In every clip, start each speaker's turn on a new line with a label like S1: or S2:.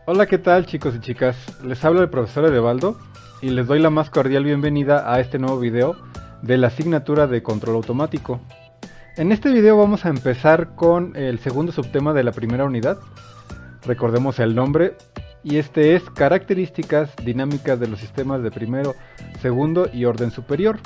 S1: Hola, ¿qué tal chicos y chicas? Les habla el profesor Edebaldo y les doy la más cordial bienvenida a este nuevo video de la asignatura de control automático. En este video vamos a empezar con el segundo subtema de la primera unidad. Recordemos el nombre, y este es características dinámicas de los sistemas de primero, segundo y orden superior.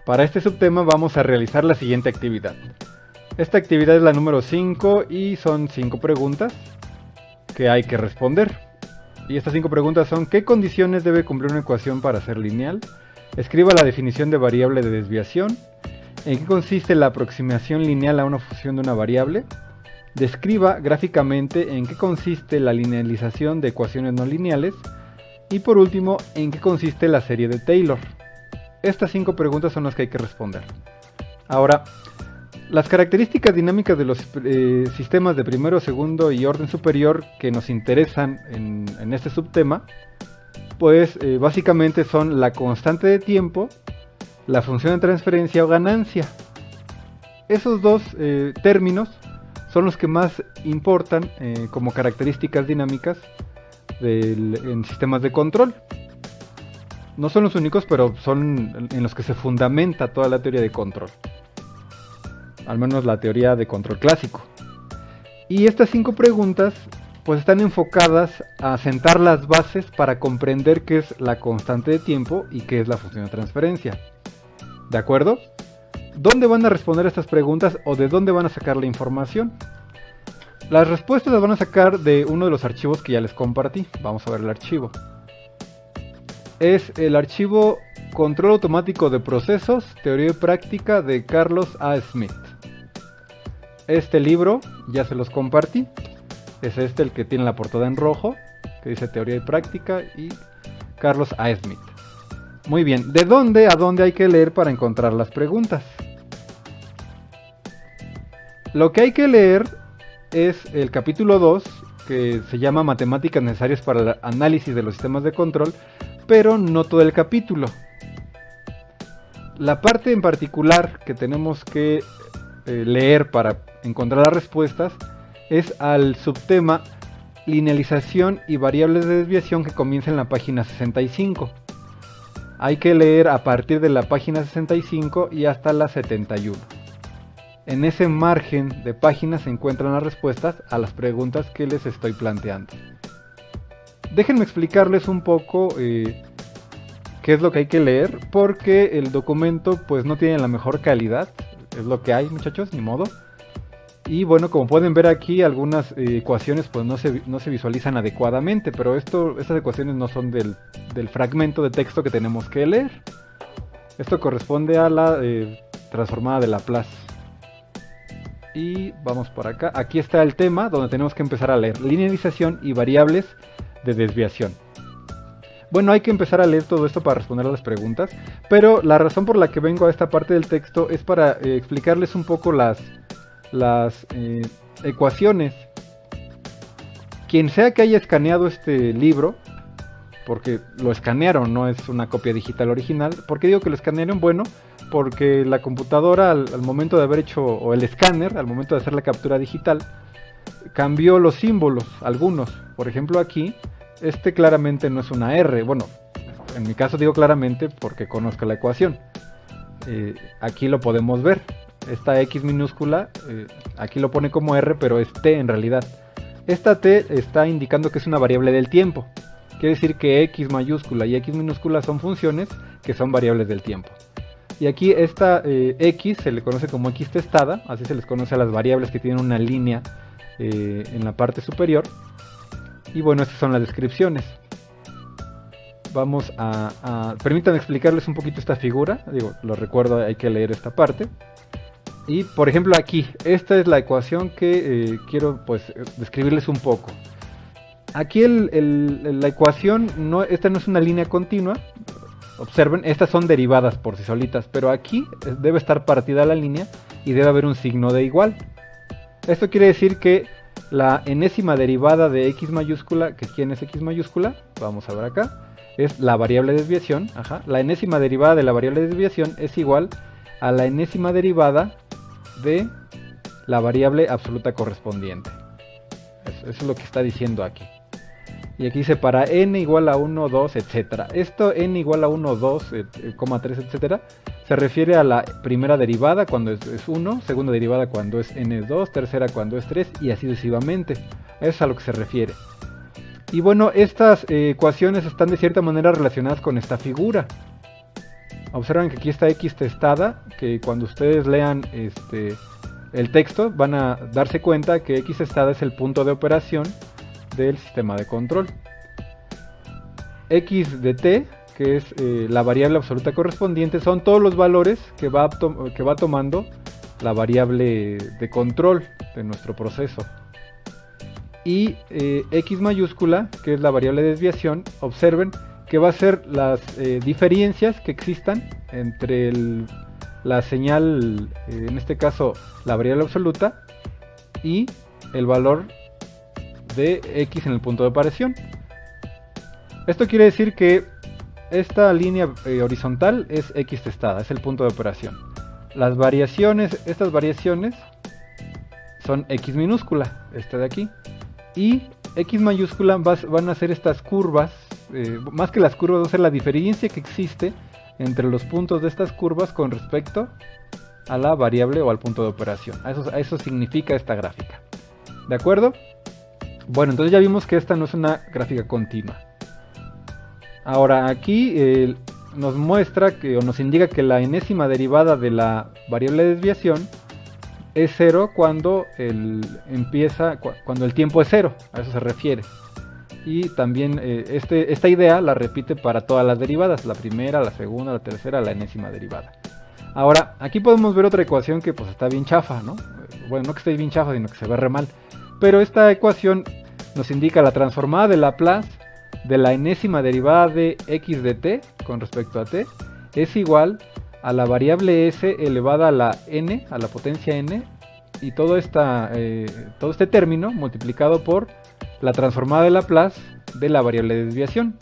S1: Para este subtema vamos a realizar la siguiente actividad. Esta actividad es la número 5 y son 5 preguntas que hay que responder. Y estas 5 preguntas son: ¿qué condiciones debe cumplir una ecuación para ser lineal? Escriba la definición de variable de desviación. ¿En qué consiste la aproximación lineal a una función de una variable? Describa gráficamente en qué consiste la linealización de ecuaciones no lineales. Y por último, ¿en qué consiste la serie de Taylor? Estas 5 preguntas son las que hay que responder. Ahora, las características dinámicas de los sistemas de primero, segundo y orden superior que nos interesan en este subtema, pues básicamente son la constante de tiempo, la función de transferencia o ganancia. Esos dos términos son los que más importan como características dinámicas en sistemas de control. No son los únicos, pero son en los que se fundamenta toda la teoría de control. Al menos la teoría de control clásico. Y estas 5 preguntas pues están enfocadas a sentar las bases para comprender qué es la constante de tiempo y qué es la función de transferencia. ¿De acuerdo? ¿Dónde van a responder estas preguntas o de dónde van a sacar la información? Las respuestas las van a sacar de uno de los archivos que ya les compartí. Vamos a ver el archivo. Es el archivo Control Automático de Procesos, Teoría y Práctica de Carlos A. Smith. Este libro ya se los compartí. Es este el que tiene la portada en rojo, que dice Teoría y Práctica y Carlos A. Smith. Muy bien, ¿de dónde a dónde hay que leer para encontrar las preguntas? Lo que hay que leer es el capítulo 2, que se llama Matemáticas necesarias para el análisis de los sistemas de control, pero no todo el capítulo. La parte en particular que tenemos que leer para encontrar las respuestas es al subtema linealización y variables de desviación, que comienza en la página 65. Hay que leer a partir de la página 65 y hasta la 71. En ese margen de páginas se encuentran las respuestas a las preguntas que les estoy planteando. Déjenme explicarles un poco qué es lo que hay que leer, porque el documento pues no tiene la mejor calidad. Es lo que hay, muchachos, ni modo. Y bueno, como pueden ver aquí, algunas ecuaciones pues no se visualizan adecuadamente, pero estas ecuaciones no son del fragmento de texto que tenemos que leer. Esto corresponde a la transformada de Laplace. Y vamos por acá. Aquí está el tema donde tenemos que empezar a leer: linealización y variables de desviación. Bueno, hay que empezar a leer todo esto para responder a las preguntas, pero la razón por la que vengo a esta parte del texto es para explicarles un poco las ecuaciones. Quien sea que haya escaneado este libro, porque lo escanearon, no es una copia digital original. ¿Por qué digo que lo escanearon? Bueno, porque la computadora al momento de haber hecho, o el escáner, al momento de hacer la captura digital, cambió los símbolos, algunos. Por ejemplo aquí, este claramente no es una R. Bueno, en mi caso digo claramente porque conozco la ecuación. Aquí lo podemos ver. Esta X minúscula, aquí lo pone como R, pero es T en realidad. Esta T está indicando que es una variable del tiempo. Quiere decir que X mayúscula y X minúscula son funciones que son variables del tiempo. Y aquí esta X se le conoce como X testada, así se les conoce a las variables que tienen una línea en la parte superior. Y bueno, estas son las descripciones. Vamos permítanme explicarles un poquito esta figura. Digo, lo recuerdo, hay que leer esta parte. Y por ejemplo aquí, esta es la ecuación que quiero pues describirles un poco. Aquí la ecuación, esta no es una línea continua. Observen, estas son derivadas por sí solitas, pero aquí debe estar partida la línea y debe haber un signo de igual. Esto quiere decir que la enésima derivada de X mayúscula, que ¿quién es X mayúscula? Vamos a ver acá. Es la variable de desviación. La enésima derivada de la variable de desviación es igual a la enésima derivada de la variable absoluta correspondiente. Eso es lo que está diciendo aquí. Y aquí dice para n igual a 1, 2, etc. Esto n igual a 1, 2, 3, etc. se refiere a la primera derivada cuando es 1, segunda derivada cuando es n es 2, tercera cuando es 3 y así sucesivamente. Eso es a lo que se refiere. Y bueno, estas ecuaciones están de cierta manera relacionadas con esta figura. Observen que aquí está x testada, que cuando ustedes lean el texto van a darse cuenta que x testada es el punto de operación del sistema de control. X de t, que es la variable absoluta correspondiente, son todos los valores que va tomando la variable de control de nuestro proceso. Y x mayúscula, que es la variable de desviación, observen que va a ser las diferencias que existan entre la señal, en este caso la variable absoluta, y el valor de x en el punto de operación. Esto quiere decir que esta línea horizontal es x testada, es el punto de operación. Las variaciones, estas variaciones son x minúscula, esta de aquí, y x mayúscula van a ser estas curvas, más que las curvas va a ser la diferencia que existe entre los puntos de estas curvas con respecto a la variable o al punto de operación. A eso significa esta gráfica. ¿De acuerdo? Bueno, entonces ya vimos que esta no es una gráfica continua. Ahora aquí nos muestra o nos indica que la enésima derivada de la variable de desviación es 0 cuando cuando el tiempo es 0, a eso se refiere. Y también esta idea la repite para todas las derivadas, la primera, la segunda, la tercera, la enésima derivada. Ahora, aquí podemos ver otra ecuación que pues está bien chafa, ¿no? Bueno, no que esté bien chafa, sino que se ve re mal. Pero esta ecuación nos indica la transformada de Laplace de la enésima derivada de x de t con respecto a t es igual a la variable s elevada a la n, a la potencia n, y todo este término multiplicado por la transformada de Laplace de la variable de desviación.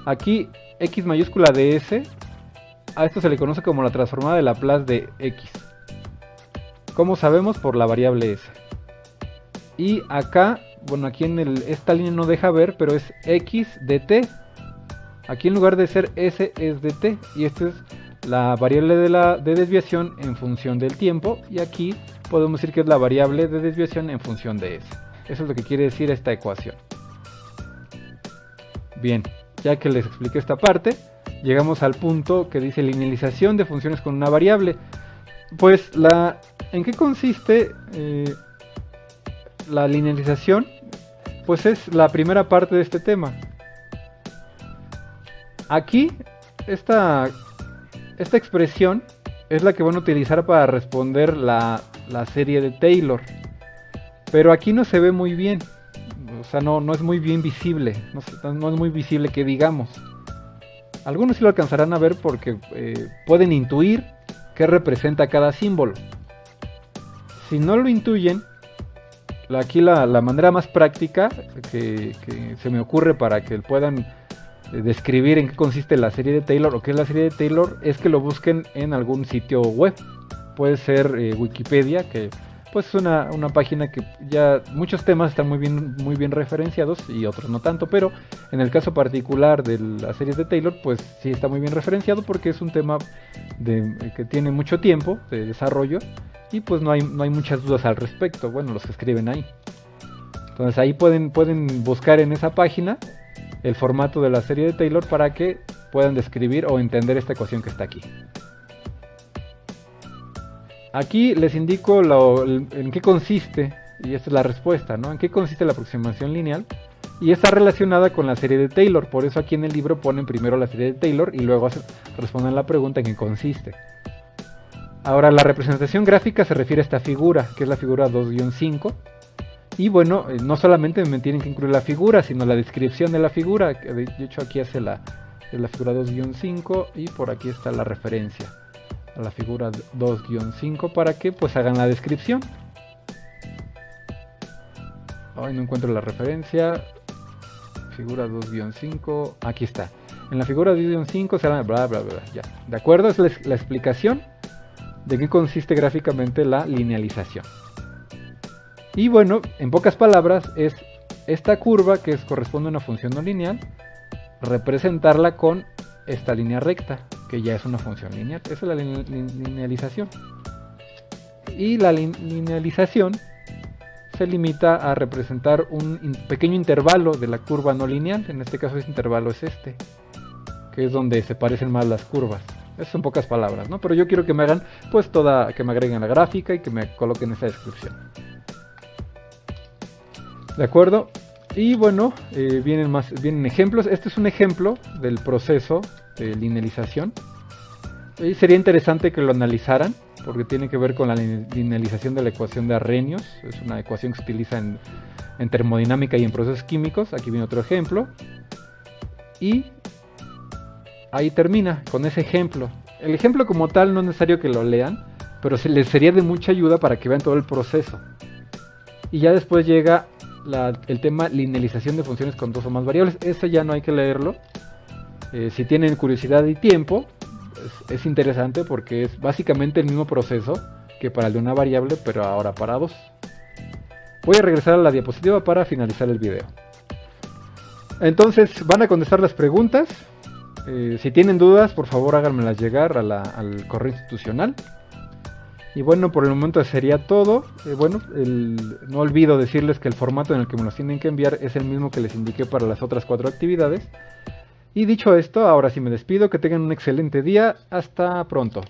S1: Aquí x mayúscula de s, a esto se le conoce como la transformada de Laplace de x. ¿Cómo sabemos? Por la variable s. Y acá, bueno, aquí esta línea no deja ver, pero es x de t. Aquí en lugar de ser s es de t, y esta es la variable de desviación en función del tiempo, y aquí podemos decir que es la variable de desviación en función de s. Eso es lo que quiere decir esta ecuación. Bien, ya que les expliqué esta parte, llegamos al punto que dice linealización de funciones con una variable. Pues ¿en qué consiste la linealización? Pues es la primera parte de este tema. Aquí, esta expresión es la que van a utilizar para responder la serie de Taylor. Pero aquí no se ve muy bien. O sea, no es muy bien visible. No es muy visible que digamos. Algunos sí lo alcanzarán a ver porque pueden intuir qué representa cada símbolo. Si no lo intuyen, aquí la manera más práctica que se me ocurre para que puedan describir en qué consiste la serie de Taylor o qué es la serie de Taylor es que lo busquen en algún sitio web. Puede ser Wikipedia, que pues es una página que ya muchos temas están muy bien referenciados y otros no tanto, pero en el caso particular de la serie de Taylor pues sí está muy bien referenciado porque es un tema que tiene mucho tiempo de desarrollo y pues no hay muchas dudas al respecto, bueno, los que escriben ahí. Entonces ahí pueden buscar en esa página el formato de la serie de Taylor para que puedan describir o entender esta ecuación que está aquí. Aquí les indico en qué consiste, y esta es la respuesta, ¿no? En qué consiste la aproximación lineal, y está relacionada con la serie de Taylor, por eso aquí en el libro ponen primero la serie de Taylor y luego responden la pregunta en qué consiste. Ahora, la representación gráfica se refiere a esta figura, que es la figura 2-5, y bueno, no solamente me tienen que incluir la figura, sino la descripción de la figura, que de hecho aquí hace la figura 2-5 y por aquí está la referencia a la figura 2-5 para que pues hagan la descripción. Ay, no encuentro la referencia. Figura 2-5, aquí está. En la figura 2-5 se bla bla bla, ya. ¿De acuerdo? Es la explicación de qué consiste gráficamente la linealización. Y bueno, en pocas palabras es esta curva, que corresponde a una función no lineal, representarla con esta línea recta, que ya es una función lineal. Esa es la linealización. Y la linealización se limita a representar un pequeño intervalo de la curva no lineal. En este caso ese intervalo es este, que es donde se parecen más las curvas. Eso son pocas palabras, ¿no? Pero yo quiero que me hagan, pues que me agreguen la gráfica y que me coloquen esa descripción. ¿De acuerdo? Y bueno, vienen ejemplos. Este es un ejemplo del proceso de linealización. Y sería interesante que lo analizaran, porque tiene que ver con la linealización de la ecuación de Arrhenius. Es una ecuación que se utiliza en termodinámica y en procesos químicos. Aquí viene otro ejemplo. Y ahí termina con ese ejemplo. El ejemplo como tal no es necesario que lo lean, pero les sería de mucha ayuda para que vean todo el proceso. Y ya después llega el tema linealización de funciones con dos o más variables. Eso ya no hay que leerlo. Si tienen curiosidad y tiempo, es interesante porque es básicamente el mismo proceso que para el de una variable, pero ahora para dos. Voy a regresar a la diapositiva para finalizar el video. Entonces van a contestar las preguntas. Si tienen dudas, por favor háganmelas llegar al correo institucional. Y bueno, por el momento sería todo. No olvido decirles que el formato en el que me los tienen que enviar es el mismo que les indiqué para las otras 4 actividades. Y dicho esto, ahora sí me despido, que tengan un excelente día, hasta pronto.